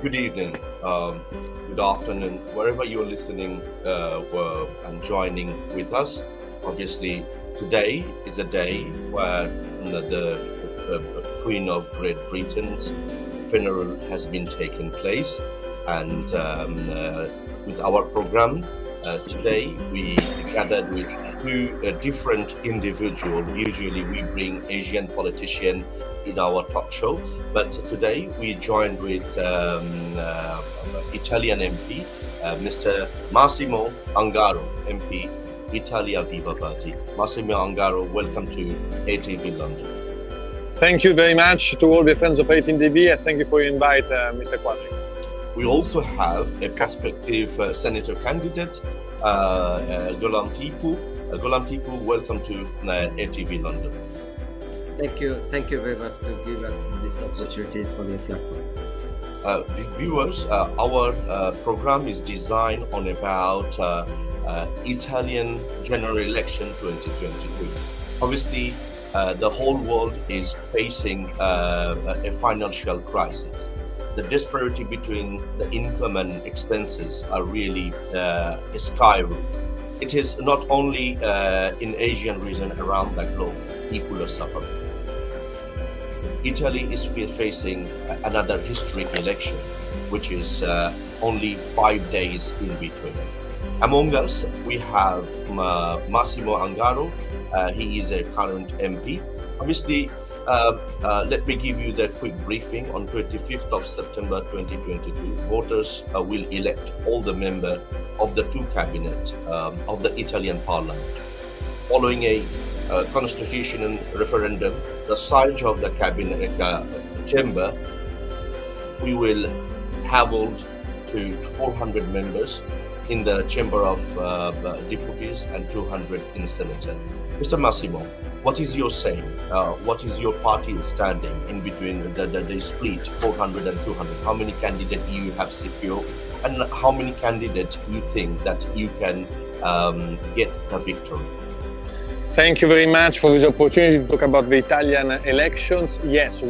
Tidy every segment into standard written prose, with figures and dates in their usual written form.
Good evening, good afternoon, wherever you're listening and joining with us. Obviously, today is a day where the Queen of Great Britain's funeral has been taken place, and with our program today, we gathered with two different individuals. Usually, we bring Asian politician in our talk show, but today we joined with Italian MP, Mr. Massimo Ungaro, MP, Italia Viva Party. Massimo Ungaro, welcome to ATV London. Thank you very much to all the friends of 18TV, and thank you for your invite, Mr. Quadri. We also have a prospective senator candidate, Golam Tipu. Golam Tipu, welcome to ATV London. Thank you very much to give us this opportunity on your platform. Viewers, our program is designed on about Italian general election 2022. Obviously, the whole world is facing a financial crisis. The disparity between the income and expenses are really skyrocketing. It is not only in Asian region around the globe, people are suffering. Italy is facing another historic election, which is only 5 days in between. Among us, we have Massimo Ungaro. He is a current MP. Obviously, let me give you the quick briefing. On 25th of September 2022, voters will elect all the members of the two cabinet of the Italian parliament. Following a constitutional referendum, the size of the cabinet chamber, we will have to 400 members in the chamber of deputies and 200 in Senate. Mr. Massimo, what is your saying? What is your party standing in between the split 400 and 200? How many candidates you have secured, and how many candidates you think that you can get the victory? Thank you very much for this opportunity to talk about the Italian elections. Yes,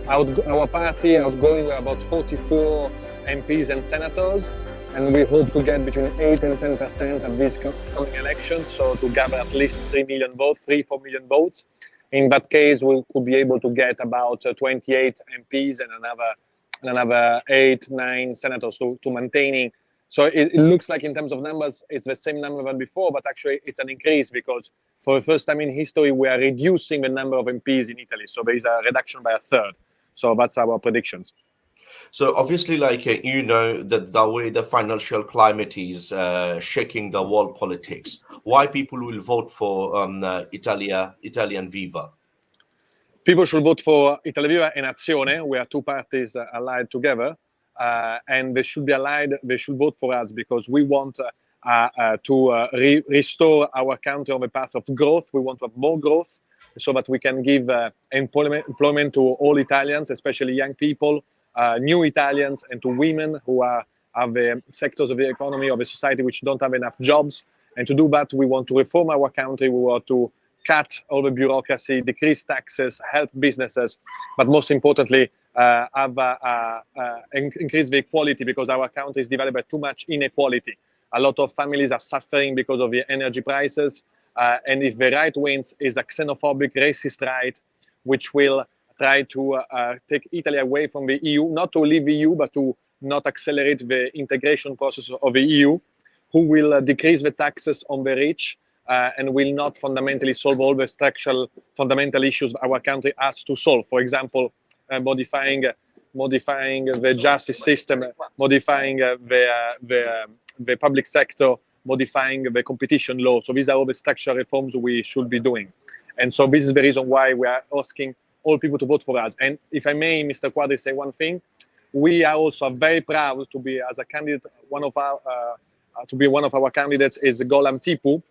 our party outgoing about 44 MPs and senators, and we hope to get between 8 and 10% of these coming elections, so to gather at least 3 million votes, 3-4 million votes. In that case, we could be able to get about 28 MPs and another 8-9 senators to maintaining. So it looks like in terms of numbers, it's the same number than before, but actually it's an increase because for the first time in history, we are reducing the number of MPs in Italy. So there is a reduction by a third. So that's our predictions. So obviously, you know, that the way the financial climate is shaking the world politics, why people will vote for Italian Viva? People should vote for Italia Viva and Azione. We are two parties allied together, and they should be allied. They should vote for us because we want to restore our country on the path of growth. We want to have more growth so that we can give employment to all Italians, especially young people, new Italians, and to women who are the sectors of the economy, of the society which don't have enough jobs. And to do that, we want to reform our country. We want to cut all the bureaucracy, decrease taxes, help businesses, but most importantly, increase the equality, because our country is divided by too much inequality. A lot of families are suffering because of the energy prices. And if the right wins, is a xenophobic, racist right, which will try to take Italy away from the EU, not to leave the EU, but to not accelerate the integration process of the EU, who will decrease the taxes on the rich and will not fundamentally solve all the structural fundamental issues our country has to solve. For example, modifying the justice system, modifying the public sector, modifying the competition law. So these are all the structural reforms we should be doing. And so this is the reason why we are asking all people to vote for us. And if I may, Mr. Quadri, say one thing, we are also very proud to be as a candidate, one of our candidates is Golam Tipu,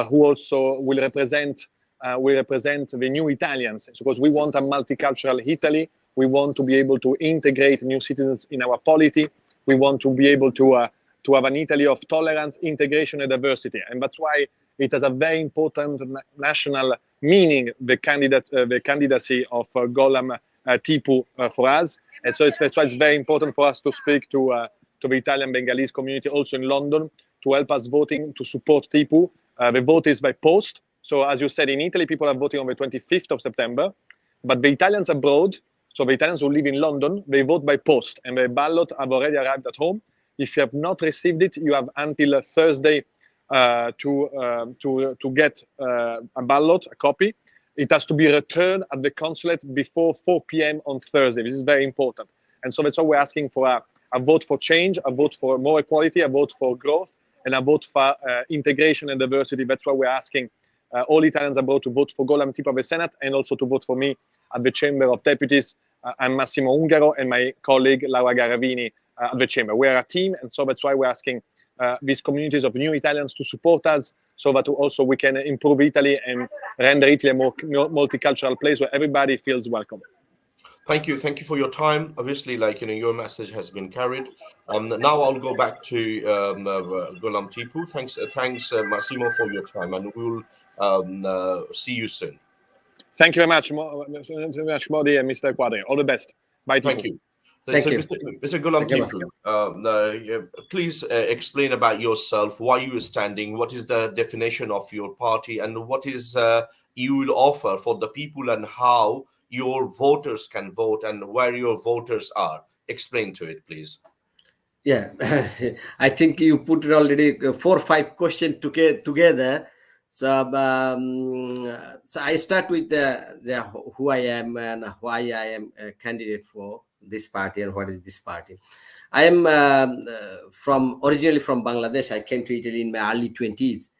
who also will represent the new Italians, because we want a multicultural Italy. We want to be able to integrate new citizens in our polity. We want to be able to have an Italy of tolerance, integration, and diversity. And that's why it has a very important national meaning, the candidacy of Golam Tipu for us. And so that's why it's very important for us to speak to the Italian Bengalese community also in London to help us voting to support Tipu. The vote is by post. So as you said, in Italy, people are voting on the 25th of September, but the Italians abroad, so the Italians who live in London, they vote by post, and the ballot have already arrived at home. If you have not received it, you have until Thursday to get a ballot, a copy. It has to be returned at the consulate before 4 p.m. on Thursday. This is very important. And so that's why we're asking for a vote for change, a vote for more equality, a vote for growth, and a vote for integration and diversity. That's why we're asking all Italians abroad to vote for Golam Tipu at the Senate and also to vote for me at the Chamber of Deputies. I'm Massimo Ungaro and my colleague Laura Garavini at the Chamber. We are a team, and so that's why we're asking these communities of new Italians to support us so that also we can improve Italy and render Italy a more multicultural place where everybody feels welcome. Thank you for your time. Obviously, your message has been carried. Now I'll go back to Golam Tipu. Thanks, Massimo, for your time, and we'll see you soon. Thank you very much, Modi and Mr. Quadri. All the best. Bye. Thank you. Thank you. Mr. Golam Tipu, please explain about yourself, why you are standing, what is the definition of your party, and what is you will offer for the people, and how your voters can vote, and where your voters are. Explain to it, please. Yeah, I think you put it already 4 or 5 questions together. So, so I start with the who I am and why I am a candidate for this party and what is this party. I am originally from Bangladesh. I came to Italy in my early 20s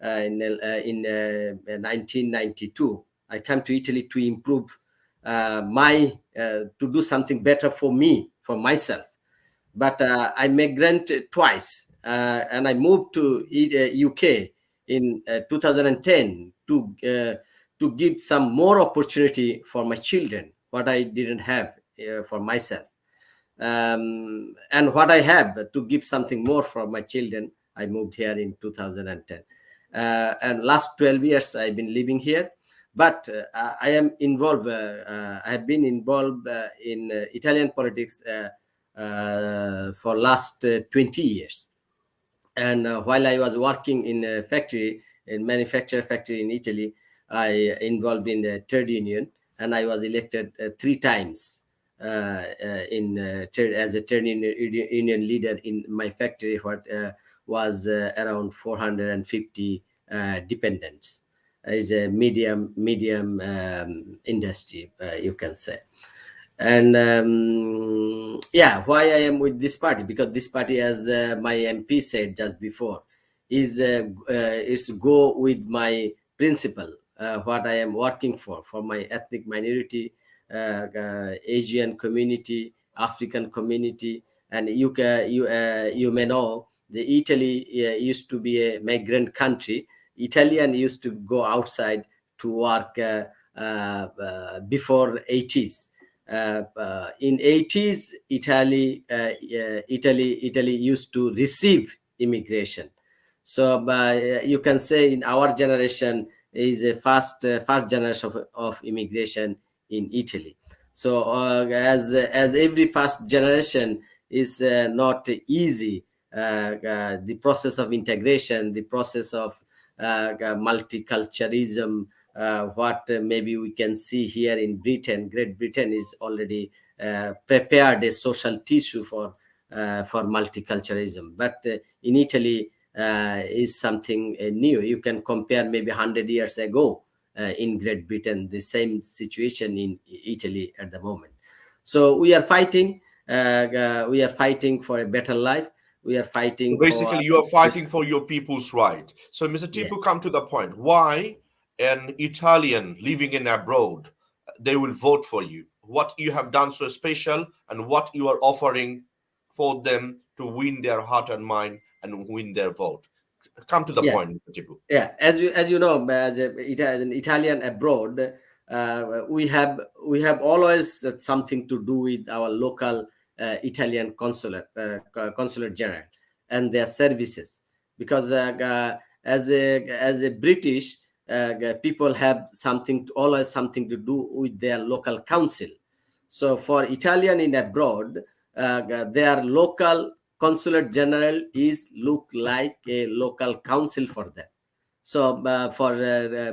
in 1992. I came to Italy to improve to do something better for me, for myself. But I migrated twice, and I moved to UK in 2010 to give some more opportunity for my children, what I didn't have for myself. And what I have to give something more for my children, I moved here in 2010. And last 12 years I've been living here. But I am involved. I have been involved in Italian politics for last 20 years. And while I was working in a factory, in manufacturer factory in Italy, I involved in the trade union, and I was elected 3 times as a trade union leader in my factory. What was around 450 dependents. Is a medium industry, you can say. And yeah, why I am with this party, because this party, as my MP said just before, is go with my principle, what I am working for my ethnic minority, Asian community, African community. And you may know the Italy used to be a migrant country. Italian used to go outside to work before 80s. In 80s, Italy used to receive immigration. So you can say in our generation is a first generation of immigration in Italy. So as every first generation is not easy, the process of integration, the process of multiculturalism, what maybe we can see here in Great Britain is already prepared a social tissue for multiculturalism. But in Italy is something new. You can compare maybe 100 years ago in Great Britain, the same situation in Italy at the moment. So we are fighting. We are fighting for a better life. We are fighting. Basically, you are fighting for your people's right. So, Mr. Tipu, come to the point. Why an Italian living in abroad, they will vote for you? What you have done so special, and what you are offering for them to win their heart and mind and win their vote? Come to the point, Mr. Tipu. Yeah, as you know, as an Italian abroad, we have always something to do with our local Italian consulate general and their services, because as a British people have always something to do with their local council. So for Italian in abroad, their local consulate general is look like a local council for them. So for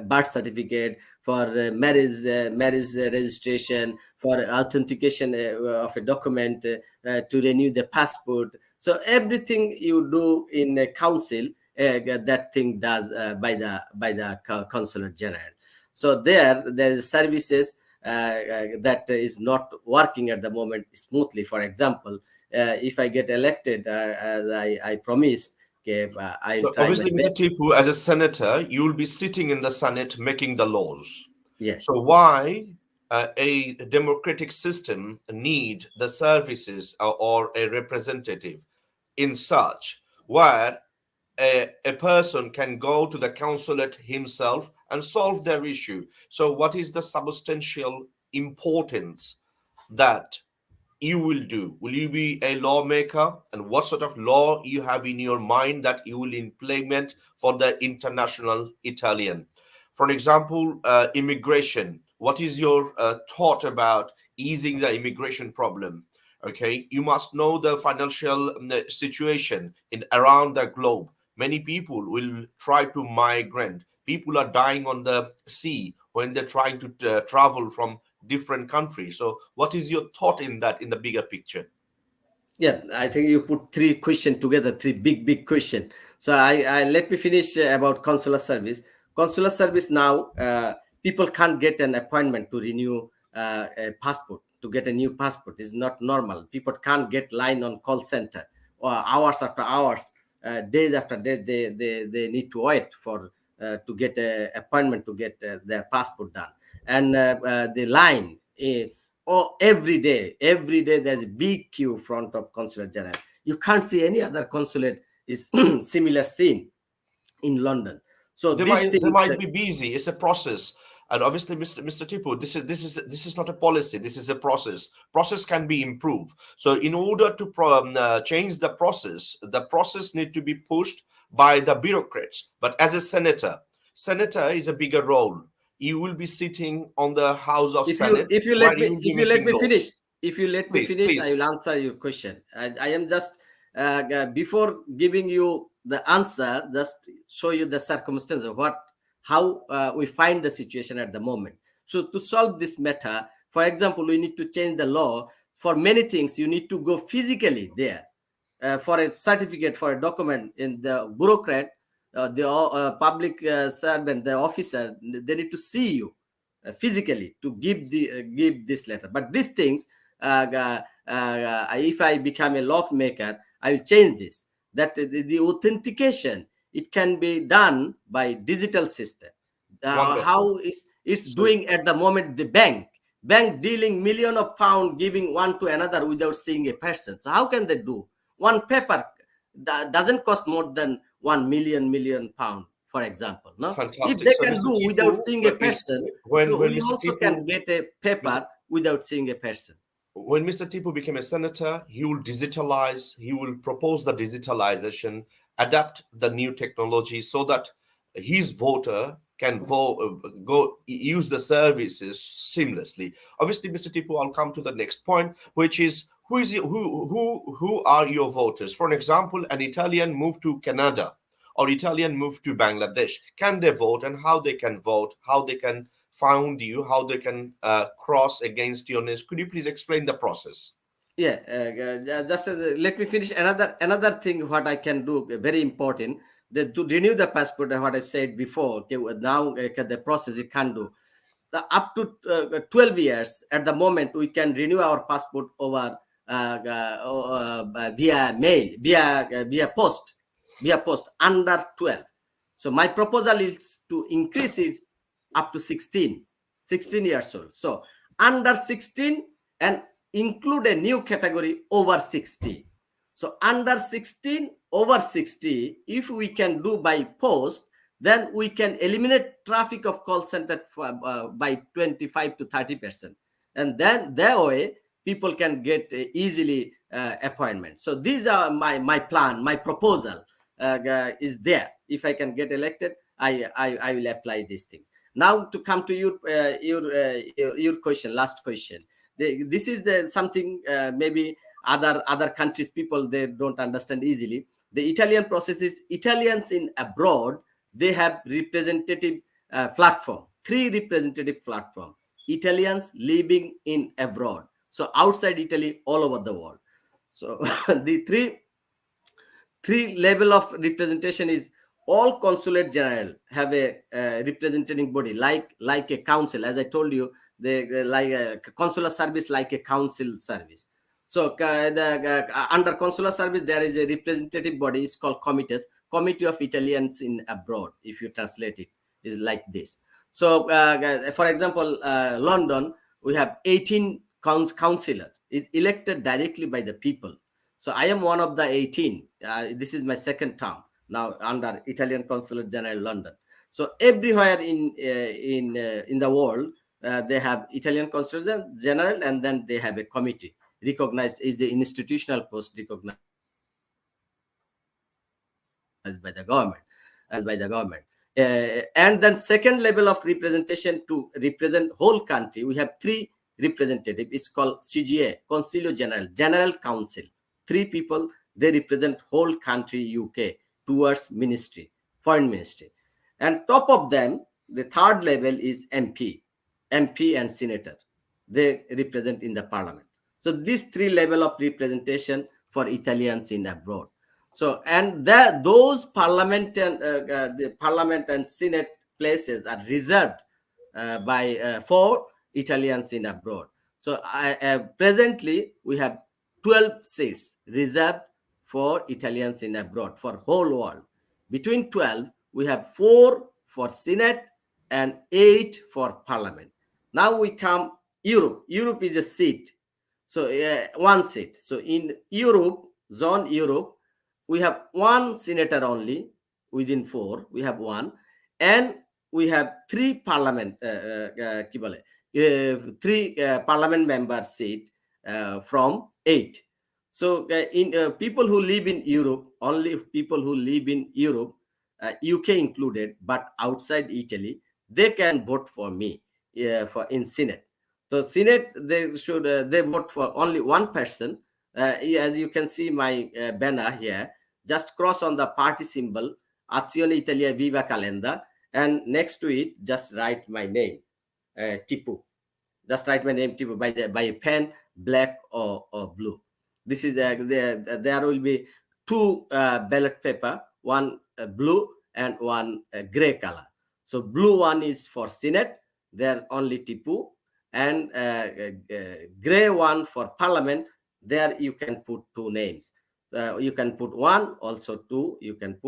birth certificate, for marriage registration, for authentication of a document, to renew the passport. So everything you do in a council, that thing does by the consulate general. So there is services that is not working at the moment smoothly. For example, if I get elected, as I promised, okay, I'll So try my obviously, Mr. best. Tipu, as a senator, you will be sitting in the Senate making the laws. Yeah. So why a democratic system need the services or a representative in such where a person can go to the consulate himself and solve their issue? So what is the substantial importance that you will do? Will you be a lawmaker? And what sort of law you have in your mind that you will implement for the international Italian? For example, immigration. What is your thought about easing the immigration problem? Okay, you must know the financial situation in around the globe. Many people will try to migrate. People are dying on the sea when they're trying to travel from different countries. So, what is your thought in that in the bigger picture? Yeah, I think you put three questions together, three big question. So I let me finish about consular service. Consular service now, people can't get an appointment to renew a passport. To get a new passport is not normal. People can't get line on call center or hours after hours, days after days. They need to wait for to get an appointment to get their passport done, and the line. Oh, every day there's a big queue front of consulate general. You can't see any other consulate is similar scene in London. So They this might they thing might that, be busy. It's a process, and obviously, Mr. Tipu, this is not a policy. This is a process. Process can be improved. So, in order to change the process need to be pushed by the bureaucrats. But as a senator is a bigger role. You will be sitting on the House of if you Senate if you where let me you will be if you let making me laws. finish if you let me Please, finish, I please. will answer your question. I am just before giving you the answer, just show you the circumstances of what how we find the situation at the moment. So to solve this matter, for example, we need to change the law. For many things you need to go physically there, for a certificate, for a document. In the bureaucrat, the public servant, the officer, they need to see you physically to give this letter. But these things, if I become a lawmaker, I will change this. That the authentication, it can be done by digital system. Wonderful. How is it's So, doing at the moment? The bank dealing million of pound, giving one to another without seeing a person. So how can they do? One paper doesn't cost more than 1 million pound, for example. No, if fantastic. they So, can Mr. do without Tipu, seeing a is person, when so when we Mr. also can Tipu get a paper without seeing a person. when Mr. Tipu became a senator, he will digitalize, he will propose the digitalization, adapt the new technology so that his voter can go use the services seamlessly. Obviously, Mr. Tipu, I'll come to the next point, which is who are your voters? For an example, an Italian moved to Canada or Italian moved to Bangladesh. Can they vote, and how they can vote, how they can found you, how they can cross against your name? Could you please explain the process? Yeah, just let me finish. Another thing what I can do, very important, to renew the passport, what I said before. Okay, now the process you can do up to 12 years. At the moment we can renew our passport over via mail, via post under 12. So my proposal is to increase it up to 16 years old. So under 16, and include a new category over 60. So under 16, over 60, if we can do by post, then we can eliminate traffic of call center by 25 to 30%. And then that way, people can get easily appointment. So these are my plan, my proposal is there. If I can get elected, I will apply these things. Now to come to your question, last question. This is the something maybe other countries people they don't understand easily. The Italian process is Italians in abroad, they have representative platform, 3 representative platform. Italians living in abroad, so outside Italy, all over the world. So the three level of representation is all consulate general have a representing body like a council. As I told you, they like a consular service like a council service. So under consular service there is a representative body, it's called committee of Italians in abroad. If you translate it, is like this. So for example, London, we have 18 councillors is elected directly by the people. So I am one of the 18. This is my second term now under Italian Consulate General London. So everywhere in the world, they have Italian Consulate General, and then they have a committee recognized is the institutional post recognized by the government, and then second level of representation to represent whole country, we have 3 representative. It's called CGA, Consiglio General, General Council. 3 people, they represent whole country UK towards ministry, foreign ministry. And top of them, the third level is MP and senator. They represent in the parliament. So these 3 level of representation for Italians in abroad. So and those parliament and the parliament and senate places are reserved for Italians in abroad. So presently we have 12 seats reserved for Italians in abroad for whole world. Between 12, we have 4 for Senate and 8 for Parliament. Now we come Europe. Europe is a seat. So 1 seat. So in Europe, zone Europe, we have 1 senator only within 4. We have 1. And we have 3 parliament, 3 parliament member seat from 8. So in people who live in Europe, only people who live in Europe, UK included, but outside Italy, they can vote for me for in Senate. So Senate, they should they vote for only 1 person. As you can see my banner here, just cross on the party symbol, Azione Italia Viva Calenda, and next to it, just write my name, Tipu. Just write my name, Tipu, by a pen, black or blue. This is there will be 2 ballot paper, 1 blue and 1 gray color. So blue one is for Senate, there only Tipu, and gray one for Parliament. There you can put 2 names. You can put 1, also 2. You can.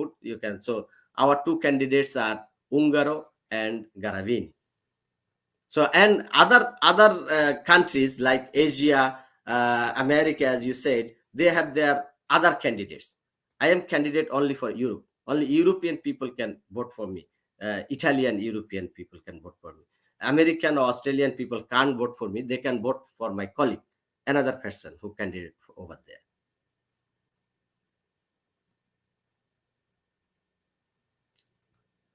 So our 2 candidates are Ungaro and Garavini. So and other countries like Asia, America, as you said, they have their other candidates. I am candidate only for Europe. Only European people can vote for me. Italian European people can vote for me. American or Australian people can't vote for me. They can vote for my colleague, another person who candidate over there.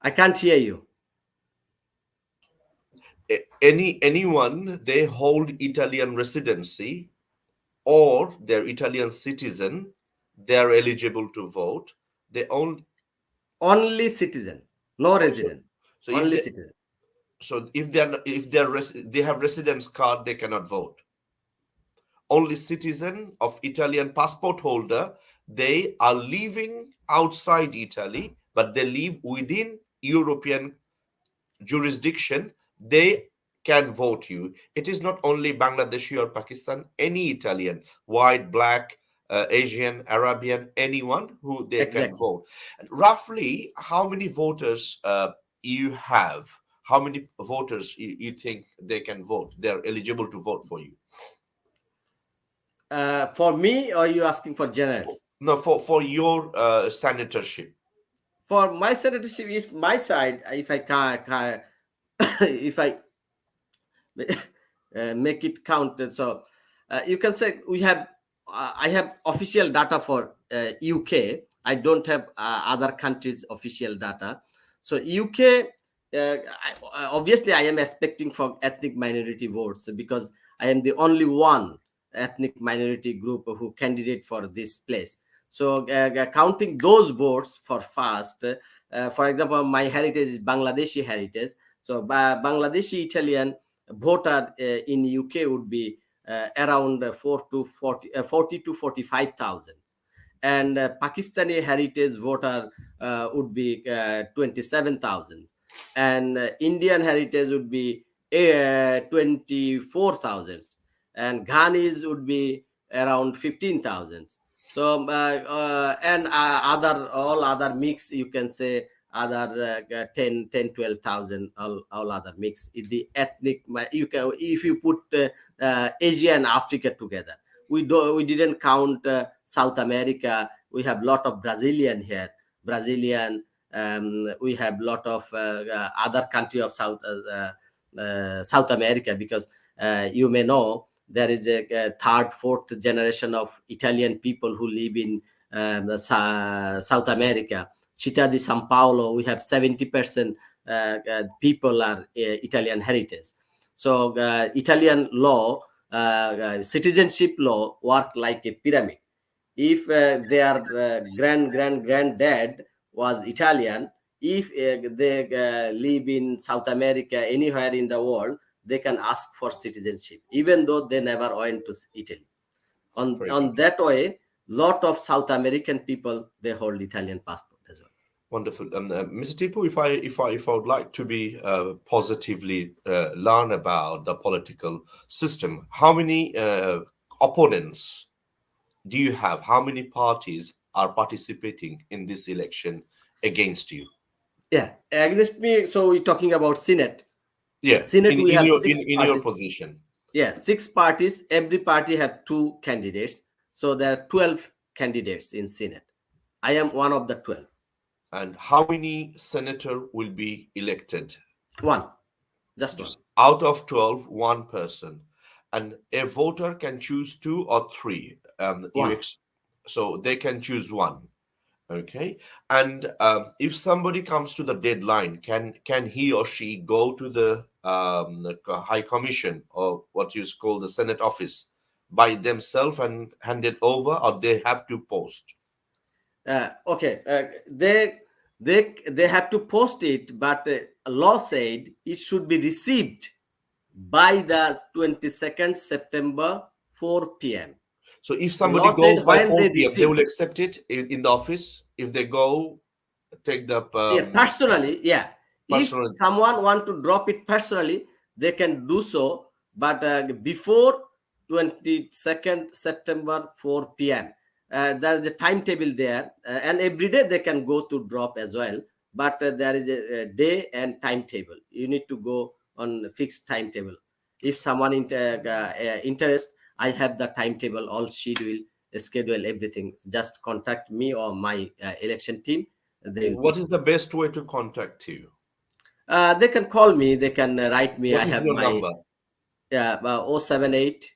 I can't hear you. Anyone, they hold Italian residency or they're Italian citizen, they're eligible to vote. They only citizen, no resident. So only citizen. So if they have residence card, they cannot vote. Only citizen of Italian passport holder, they are living outside Italy, but they live within European jurisdiction, they can vote you. It is not only Bangladeshi or Pakistan, any Italian, white, black, Asian, Arabian, anyone who they can vote. And roughly, how many voters you have? How many voters you think they can vote? They're eligible to vote for you. For me, or are you asking for general? No, for your senatorship. For my senatorship, is my side. If I can, if I make it count, so you can say we have. I have official data for UK. I don't have other countries' official data. So UK, obviously, I am expecting for ethnic minority votes because I am the only one ethnic minority group who candidate for this place. So counting those votes for first, for example, my heritage is Bangladeshi heritage. So Bangladeshi Italian voter in UK would be around 40 to 45,000, and Pakistani heritage voter would be 27,000, and Indian heritage would be 24,000, and Ghanis would be around 15,000. So and all other mix, you can say other 12,000, all other mix. The ethnic, you can, if you put Asia and Africa together, we didn't count South America. We have lot of Brazilian here, Brazilian. We have lot of other country of South America, because you may know there is a third, fourth generation of Italian people who live in South America. Città di San Paolo, we have 70% people are Italian heritage. So Italian law, citizenship law work like a pyramid. If their granddad was Italian, if they live in South America, anywhere in the world, they can ask for citizenship, even though they never went to Italy. On that way, lot of South American people, they hold Italian passport as well. Wonderful. Mr. Tipu, if I would like to be positively learn about the political system, how many opponents do you have? How many parties are participating in this election against you? Yeah, against me. So we're talking about Senate. Yeah, Senate, we have in your position. Yeah, 6 parties. Every party have 2 candidates. So there are 12 candidates in Senate. I am one of the 12. And how many senator will be elected? One. Just one. Out of 12, one person. And a voter can choose 2 or 3. So they can choose one. Okay. And if somebody comes to the deadline, can he or she go to the High Commission, or what you call the Senate office, by themselves and hand it over, or they have to post? Okay. They have to post it, but law said it should be received by the 22nd September 4 p.m. So if somebody goes by 4 p.m., they will accept it in the office if they go take the personally. Yeah, personally. If someone want to drop it personally, they can do so, but before 22nd September 4 p.m. There is a timetable there, and every day they can go to drop as well. But there is a day and timetable. You need to go on a fixed timetable. If someone interest, I have the timetable, all schedule, everything. Just contact me or my election team. What is the best way to contact you? They can call me. They can write me. What is your number? 078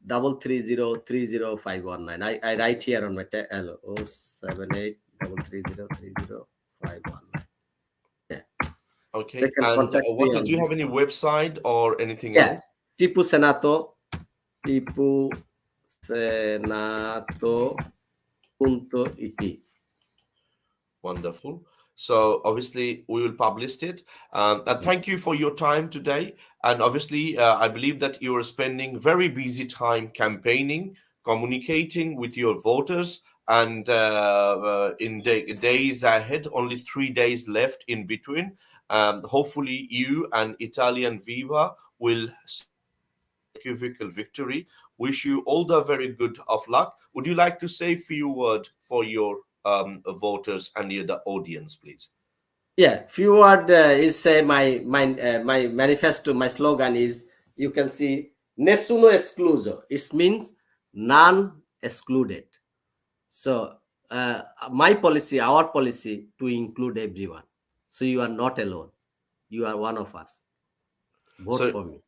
330 30519. I write here on my 078 330 30519. Yeah. Okay. And do you have any website or anything else? Tipu Senato. tipusenato.it. Wonderful. So obviously we will publish it. And thank you for your time today. And obviously I believe that you are spending very busy time campaigning, communicating with your voters, and in the days ahead, only 3 days left in between. Hopefully you and Italian Viva will equivocal victory. Wish you all the very good of luck. Would you like to say a few words for your voters and the audience, please? Yeah, few word is say my manifesto, my slogan is, you can see, nessuno escluso. It means none excluded. So my policy, our policy, to include everyone. So you are not alone. You are one of us. Vote for me.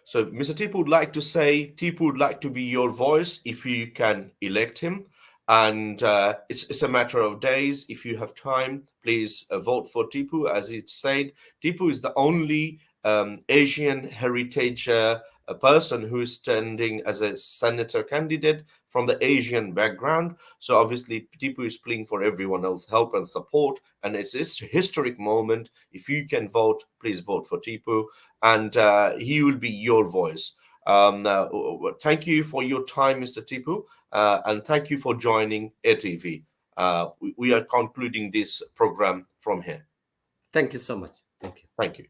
So Mr. Tipu would like to say, Tipu would like to be your voice if you can elect him. And it's a matter of days. If you have time, please vote for Tipu. As it said, Tipu is the only Asian heritage a person who is standing as a senator candidate from the Asian background. So obviously, Tipu is playing for everyone else's help and support, and it's a historic moment. If you can vote, please vote for Tipu, and he will be your voice. Thank you for your time, Mr. Tipu, and thank you for joining ATV. We are concluding this program from here. Thank you so much. Thank you. Thank you.